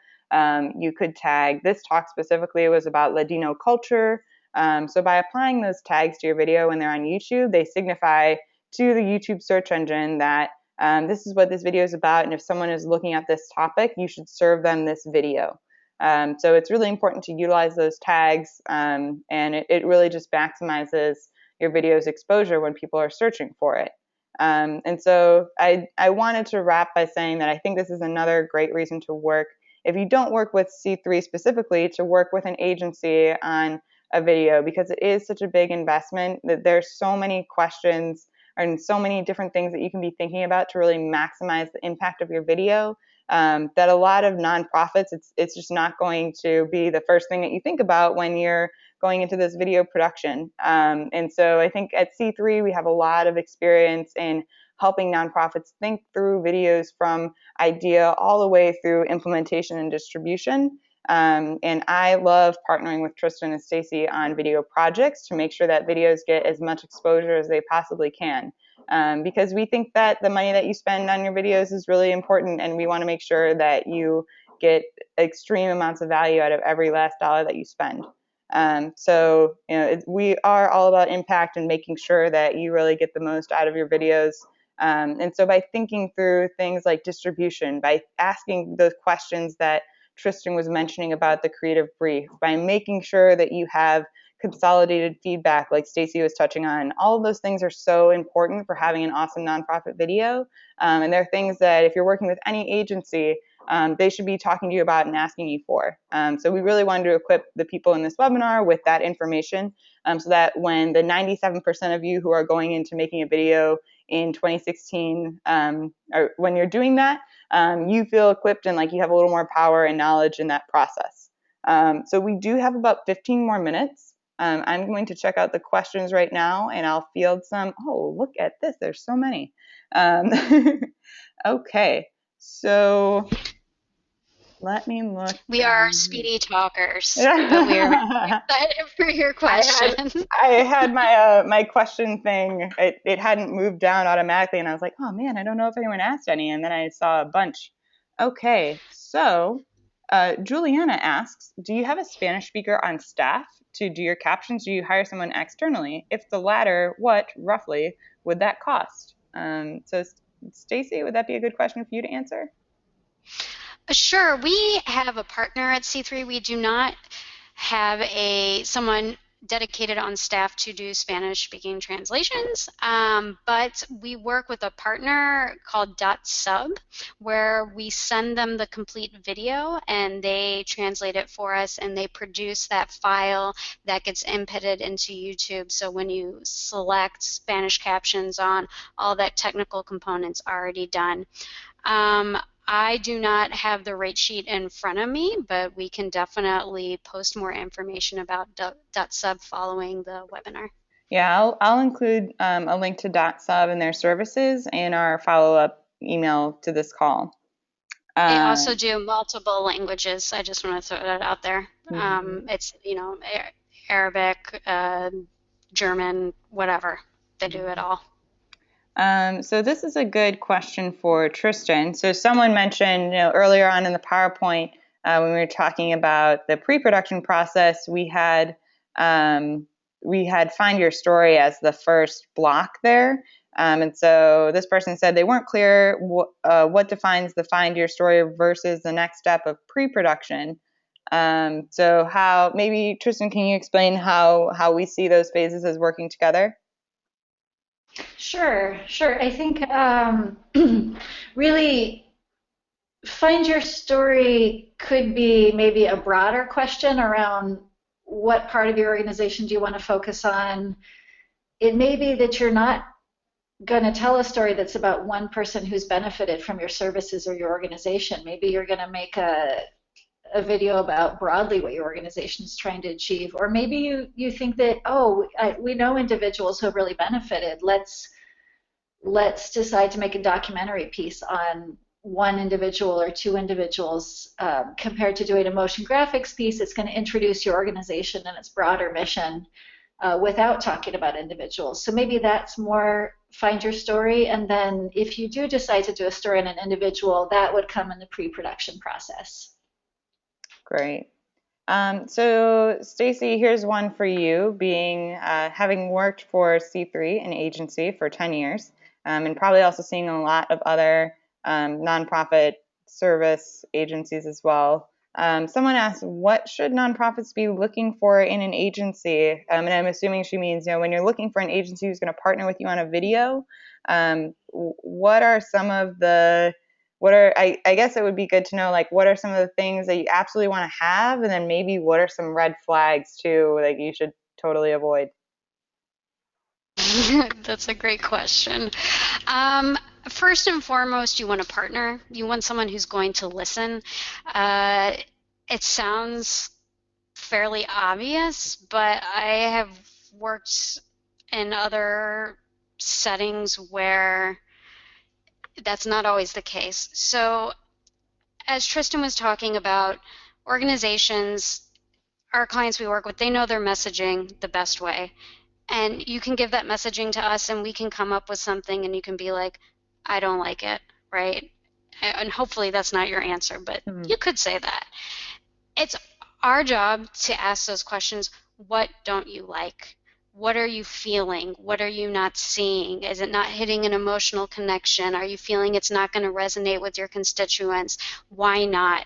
you could tag this talk specifically was about Ladino culture. So by applying those tags to your video when they're on YouTube, they signify to the YouTube search engine that this is what this video is about, and if someone is looking at this topic, you should serve them this video. So it's really important to utilize those tags, and it really just maximizes your video's exposure when people are searching for it. And so I wanted to wrap by saying that I think this is another great reason to work, if you don't work with C3 specifically, to work with an agency on a video, because it is such a big investment that there's so many questions and so many different things that you can be thinking about to really maximize the impact of your video, that a lot of nonprofits, it's just not going to be the first thing that you think about when you're going into this video production. And so I think at C3, we have a lot of experience in helping nonprofits think through videos from idea all the way through implementation and distribution. And I love partnering with Tristan and Stacy on video projects to make sure that videos get as much exposure as they possibly can. Because we think that the money that you spend on your videos is really important, and we want to make sure that you get extreme amounts of value out of every last dollar that you spend. So we are all about impact and making sure that you really get the most out of your videos. And so by thinking through things like distribution, by asking those questions that Tristan was mentioning about the creative brief, by making sure that you have consolidated feedback like Stacy was touching on, all of those things are so important for having an awesome nonprofit video. And they're things that if you're working with any agency, they should be talking to you about and asking you for. So we really wanted to equip the people in this webinar with that information, so that when the 97% of you who are going into making a video in 2016, or when you're doing that, you feel equipped and like you have a little more power and knowledge in that process. So we do have about 15 more minutes. I'm going to check out the questions right now, and I'll field some. Oh, look at this. There's so many. Okay, so let me look. We are speedy talkers, but we're excited for your question. I had my my question thing. It hadn't moved down automatically, and I was like, oh man, I don't know if anyone asked any. And then I saw a bunch. Okay, so Juliana asks, do you have a Spanish speaker on staff to do your captions? Do you hire someone externally? If the latter, what roughly would that cost? So Stacy, would that be a good question for you to answer? Sure. We have a partner at C3. We do not have someone dedicated on staff to do Spanish-speaking translations, but we work with a partner called .sub, where we send them the complete video and they translate it for us, and they produce that file that gets inputted into YouTube. So when you select Spanish captions on, all that technical components already done. I do not have the rate sheet in front of me, but we can definitely post more information about .sub following the webinar. Yeah, I'll include a link to .sub and their services in our follow-up email to this call. They also do multiple languages. I just want to throw that out there. It's, Arabic, German, whatever. They do it all. So this is a good question for Tristan. So someone mentioned, earlier on in the PowerPoint, when we were talking about the pre-production process, we had Find Your Story as the first block there. And so this person said they weren't clear what defines the find your story versus the next step of pre-production. So how, maybe Tristan, can you explain how we see those phases as working together? Sure, sure. I think really find your story could be maybe a broader question around what part of your organization do you want to focus on. It may be that you're not going to tell a story that's about one person who's benefited from your services or your organization. Maybe you're going to make a video about broadly what your organization is trying to achieve. Or maybe you think that, oh, we know individuals who have really benefited. Let's decide to make a documentary piece on one individual or two individuals, compared to doing a motion graphics piece. It's going to introduce your organization and its broader mission without talking about individuals. So maybe that's more find your story. And then if you do decide to do a story on an individual, that would come in the pre-production process. Great. So Stacy, here's one for you, being having worked for C3, an agency, for 10 years, and probably also seeing a lot of other nonprofit service agencies as well. Someone asked, what should nonprofits be looking for in an agency? And I'm assuming she means, when you're looking for an agency who's going to partner with you on a video, what are some of the, I guess it would be good to know, like, what are some of the things that you absolutely want to have, and then maybe what are some red flags too that you should totally avoid? That's a great question. First and foremost, you want a partner. You want someone who's going to listen. It sounds fairly obvious, but I have worked in other settings where that's not always the case. So, as Tristan was talking about, organizations, our clients we work with, they know their messaging the best way. And you can give that messaging to us and we can come up with something and you can be like, I don't like it, right? And hopefully that's not your answer, but you could say that. It's our job to ask those questions. What don't you like? What are you feeling? What are you not seeing? Is it not hitting an emotional connection? Are you feeling it's not going to resonate with your constituents? Why not?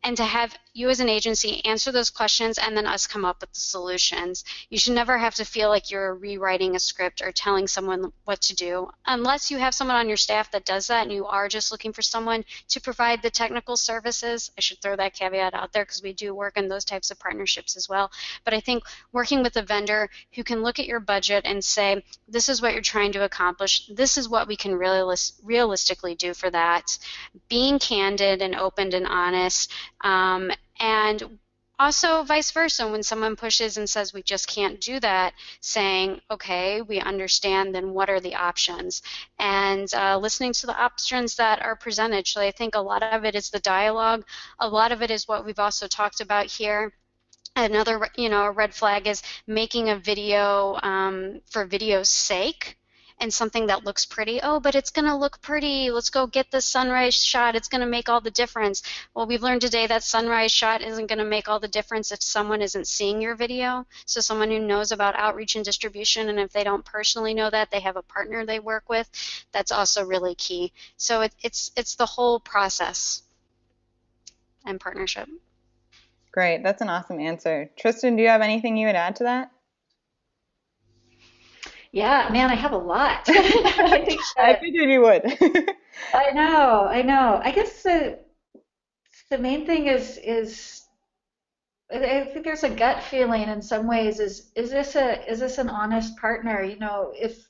And to have you as an agency answer those questions and then us come up with the solutions. You should never have to feel like you're rewriting a script or telling someone what to do, unless you have someone on your staff that does that and you are just looking for someone to provide the technical services. I should throw that caveat out there because we do work in those types of partnerships as well. But I think working with a vendor who can look at your budget and say, this is what you're trying to accomplish, this is what we can really realistically do for that, being candid and open and honest, and also vice versa, when someone pushes and says we just can't do that, saying, okay, we understand, then what are the options? And listening to the options that are presented. So I think a lot of it is the dialogue. A lot of it is what we've also talked about here. Another, a red flag is making a video for video's sake. And something that looks pretty, oh, but it's going to look pretty. Let's go get the sunrise shot. It's going to make all the difference. Well, we've learned today that sunrise shot isn't going to make all the difference if someone isn't seeing your video. So someone who knows about outreach and distribution, and if they don't personally know that, they have a partner they work with, that's also really key. So it's the whole process and partnership. Great. That's an awesome answer. Tristan, do you have anything you would add to that? Yeah, man, I have a lot. I think I figured you would. I know. I guess the main thing is I think there's a gut feeling in some ways. Is this an honest partner? If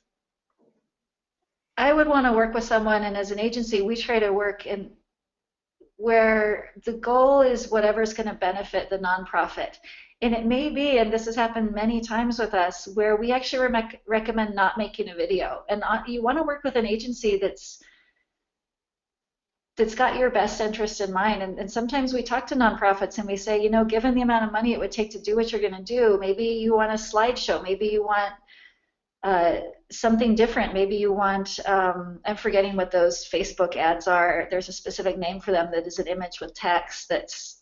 I would want to work with someone, and as an agency, we try to work in where the goal is whatever's going to benefit the nonprofit. And it may be, and this has happened many times with us, where we actually recommend not making a video. And you want to work with an agency that's got your best interest in mind. And sometimes we talk to nonprofits and we say, given the amount of money it would take to do what you're going to do, maybe you want a slideshow, maybe you want something different. Maybe you want, I'm forgetting what those Facebook ads are. There's a specific name for them that is an image with text that's,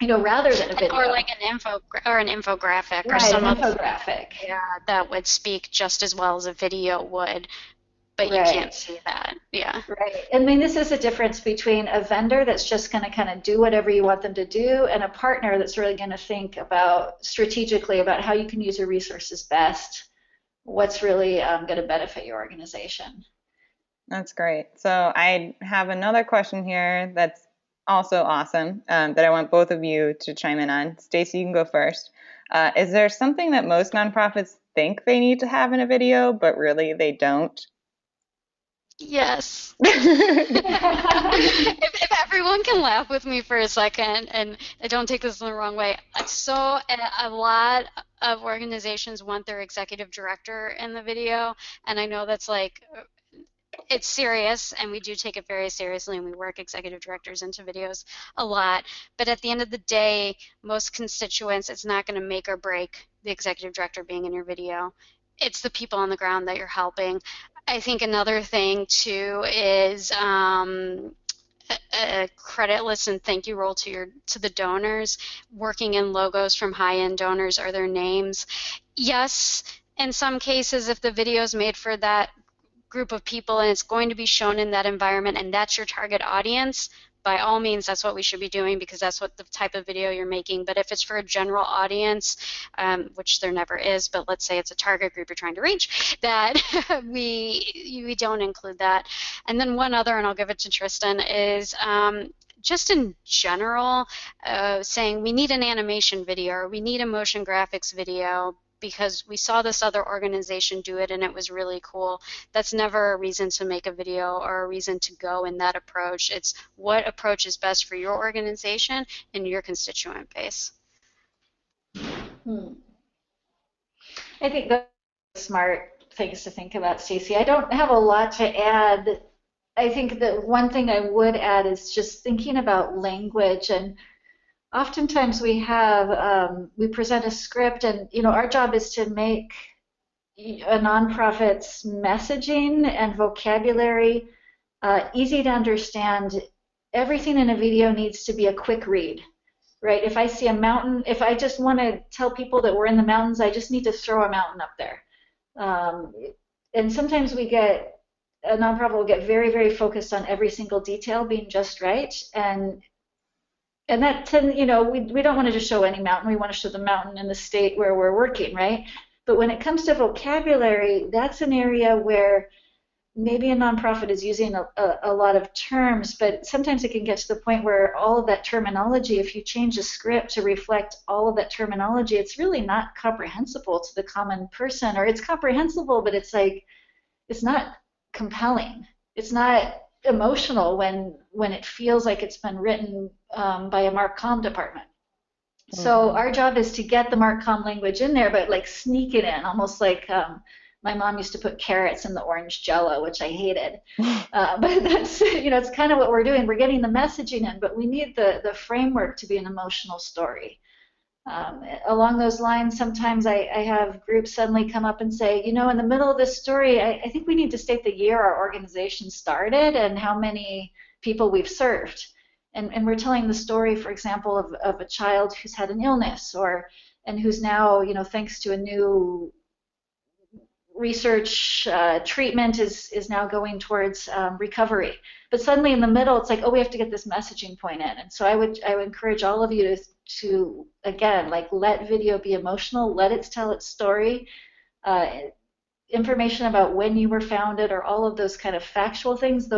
rather than a video. Or like an infographic, right, or some an infographic. Yeah, that would speak just as well as a video would. but you can't Right. see that. Yeah. Right. I mean, this is a difference between a vendor that's just going to kind of do whatever you want them to do and a partner that's really going to think about strategically about how you can use your resources best, what's really going to benefit your organization. That's great. So I have another question here that's also awesome, that I want both of you to chime in on. Stacy, you can go first. Is there something that most nonprofits think they need to have in a video, but really they don't? Yes. If everyone can laugh with me for a second, and don't take this in the wrong way, so a lot of organizations want their executive director in the video, and I know that's like it's serious, and we do take it very seriously, and we work executive directors into videos a lot. But at the end of the day, most constituents, it's not going to make or break the executive director being in your video. It's the people on the ground that you're helping. I think another thing too is a credit list and thank you roll to the donors, working in logos from high-end donors or their names. Yes, in some cases, if the video is made for that group of people and it's going to be shown in that environment and that's your target audience, by all means, that's what we should be doing because that's what the type of video you're making. But if it's for a general audience, which there never is, but let's say it's a target group you're trying to reach, that we don't include that. And then one other, and I'll give it to Tristan, is just in general, saying we need an animation video or we need a motion graphics video because we saw this other organization do it and it was really cool. That's never a reason to make a video or a reason to go in that approach. It's what approach is best for your organization and your constituent base. Hmm. I think those are smart things to think about, Stacy. I don't have a lot to add. I think that one thing I would add is just thinking about language. And oftentimes we present a script, and our job is to make a nonprofit's messaging and vocabulary easy to understand. Everything in a video needs to be a quick read, right? If I see a mountain, if I just want to tell people that we're in the mountains, I just need to throw a mountain up there. Um, and sometimes a nonprofit will get very, very focused on every single detail being just right. And that we don't want to just show any mountain. We want to show the mountain in the state where we're working, right? But when it comes to vocabulary, that's an area where maybe a nonprofit is using a lot of terms, but sometimes it can get to the point where all of that terminology, if you change the script to reflect all of that terminology, it's really not comprehensible to the common person, or it's comprehensible, but it's like it's not compelling. It's not emotional when it feels like it's been written by a Marcom department. So our job is to get the Marcom language in there, but like sneak it in, almost like my mom used to put carrots in the orange Jello, which I hated. But that's it's kind of what we're doing. We're getting the messaging in, but we need the framework to be an emotional story. Along those lines, sometimes I have groups suddenly come up and say, in the middle of this story, I think we need to state the year our organization started and how many people we've served. And we're telling the story, for example, of a child who's had an illness and who's now, thanks to a new research treatment is now going towards recovery. But suddenly in the middle, it's like, oh, we have to get this messaging point in. And so I would encourage all of you to again, like, let video be emotional, let it tell its story. Information about when you were founded or all of those kind of factual things,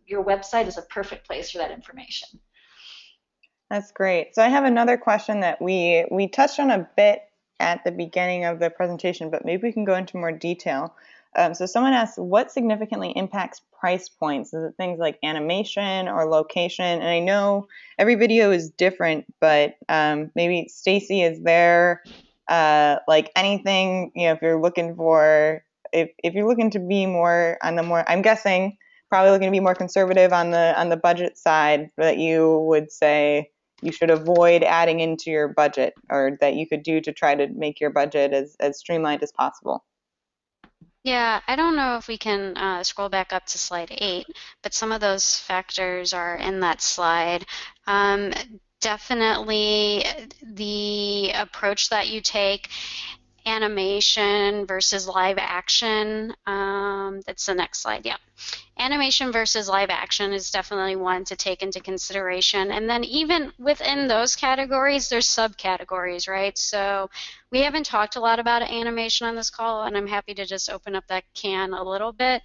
your website is a perfect place for that information. That's great. So I have another question that we touched on a bit at the beginning of the presentation, but maybe we can go into more detail. So someone asked, what significantly impacts price points? Is it things like animation or location? And I know every video is different, but maybe Stacy, is there like anything, if you're looking to be more on the I'm guessing probably looking to be more conservative on the budget side, that you would say you should avoid adding into your budget, or that you could do to try to make your budget as streamlined as possible? Yeah, I don't know if we can scroll back up to slide 8, but some of those factors are in that slide. Definitely the approach that you take, animation versus live action. That's the next slide, yeah. Animation versus live action is definitely one to take into consideration. And then even within those categories, there's subcategories, right? So we haven't talked a lot about animation on this call, and I'm happy to just open up that can a little bit.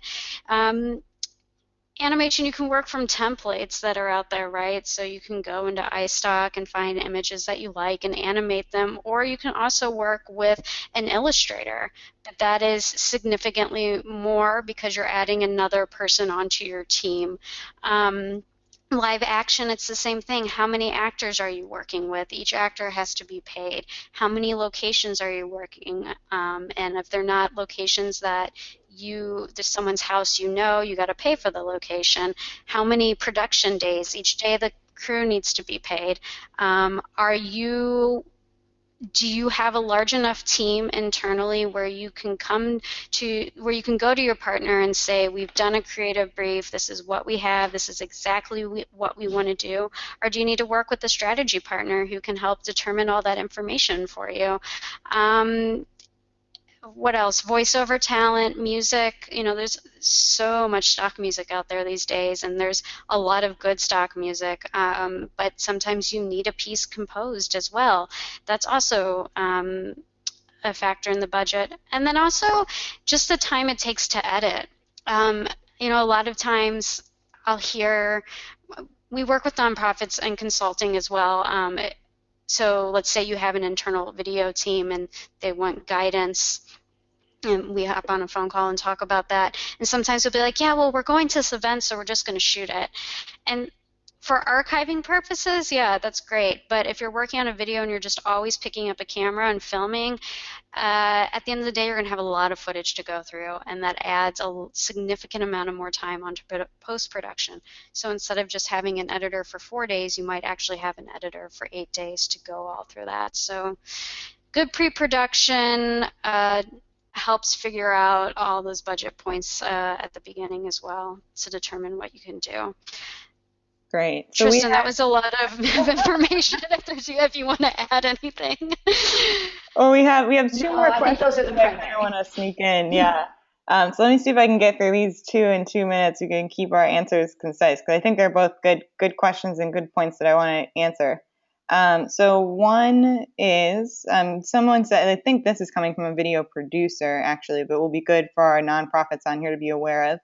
Animation, you can work from templates that are out there, right? So you can go into iStock and find images that you like and animate them, or you can also work with an illustrator. But that is significantly more because you're adding another person onto your team. Live action, it's the same thing. How many actors are you working with? Each actor has to be paid. How many locations are you working? And if they're not locations that there's someone's house, you got to pay for the location. How many production days? Each day the crew needs to be paid. Do you have a large enough team internally where you can go to your partner and say, we've done a creative brief, this is what we have, this is exactly what we want to do? Or do you need to work with a strategy partner who can help determine all that information for you? What else? Voiceover talent, music. There's so much stock music out there these days, and there's a lot of good stock music, but sometimes you need a piece composed as well. That's also a factor in the budget. And then also just the time it takes to edit. A lot of times I'll hear, we work with nonprofits and consulting as well. So let's say you have an internal video team and they want guidance, and we hop on a phone call and talk about that. And sometimes we'll be like, yeah, well, we're going to this event, so we're just going to shoot it. And for archiving purposes, yeah, that's great. But if you're working on a video and you're just always picking up a camera and filming, at the end of the day, you're going to have a lot of footage to go through, and that adds a significant amount of more time onto post-production. So instead of just having an editor for 4 days, you might actually have an editor for 8 days to go all through that. So good pre-production helps figure out all those budget points at the beginning as well to determine what you can do. Great. So Tristan, that was a lot of information. If you want to add anything. Well, we have two more I think questions those are the that primary. I want to sneak in. Yeah. So let me see if I can get through these 2 in 2 minutes. We can keep our answers concise because I think they're both good questions and good points that I want to answer. So one is someone said, I think this is coming from a video producer actually, but will be good for our nonprofits on here to be aware of.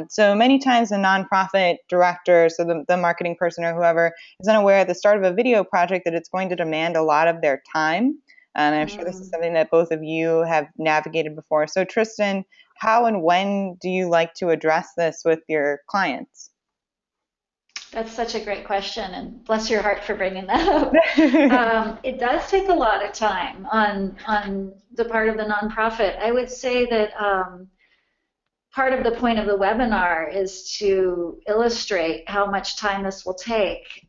So many times a nonprofit director, so the marketing person or whoever, is unaware at the start of a video project that it's going to demand a lot of their time. And I'm sure this is something that both of you have navigated before. So Tristan, how and when do you like to address this with your clients? That's such a great question, and bless your heart for bringing that up. It does take a lot of time on the part of the nonprofit. I would say that part of the point of the webinar is to illustrate how much time this will take.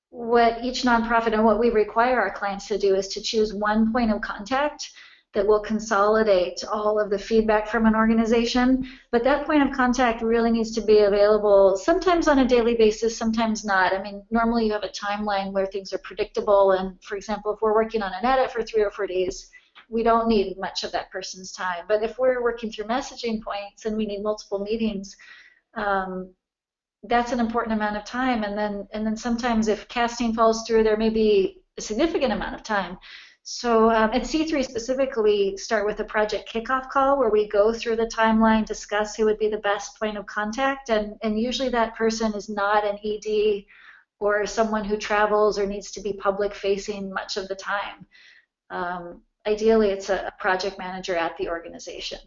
What each nonprofit and what we require our clients to do is to choose one point of contact that will consolidate all of the feedback from an organization. But that point of contact really needs to be available sometimes on a daily basis, sometimes not. I mean, normally you have a timeline where things are predictable. And for example, if we're working on an edit for 3 or 4 days, we don't need much of that person's time. But if we're working through messaging points and we need multiple meetings, that's an important amount of time. And then sometimes if casting falls through, there may be a significant amount of time. So at C3 specifically, we start with a project kickoff call where we go through the timeline, discuss who would be the best point of contact, and usually that person is not an ED or someone who travels or needs to be public facing much of the time. Ideally, it's a project manager at the organization.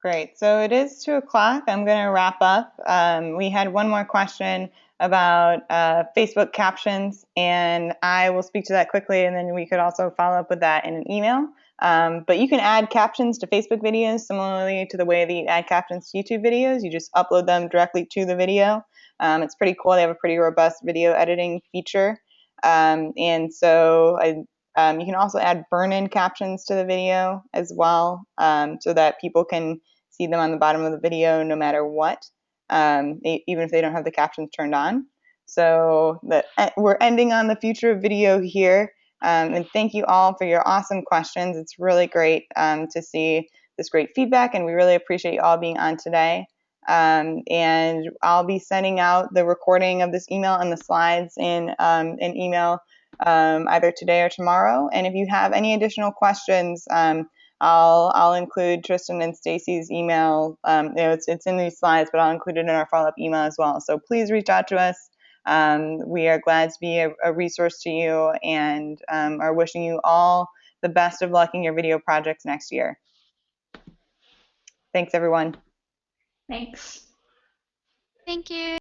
Great. So it is 2 o'clock. I'm going to wrap up. We had one more question about Facebook captions, and I will speak to that quickly, and then we could also follow up with that in an email. But you can add captions to Facebook videos similarly to the way that you add captions to YouTube videos. You just upload them directly to the video. It's pretty cool. They have a pretty robust video editing feature. And so you can also add burn-in captions to the video as well, so that people can see them on the bottom of the video no matter what, even if they don't have the captions turned on. So we're ending on the future of video here. And thank you all for your awesome questions. It's really great to see this great feedback, and we really appreciate you all being on today. And I'll be sending out the recording of this email and the slides in an email either today or tomorrow. And if you have any additional questions, I'll include Tristan and Stacy's email. It's in these slides, but I'll include it in our follow-up email as well. So please reach out to us. We are glad to be a resource to you, and are wishing you all the best of luck in your video projects next year. Thanks, everyone. Thanks. Thank you.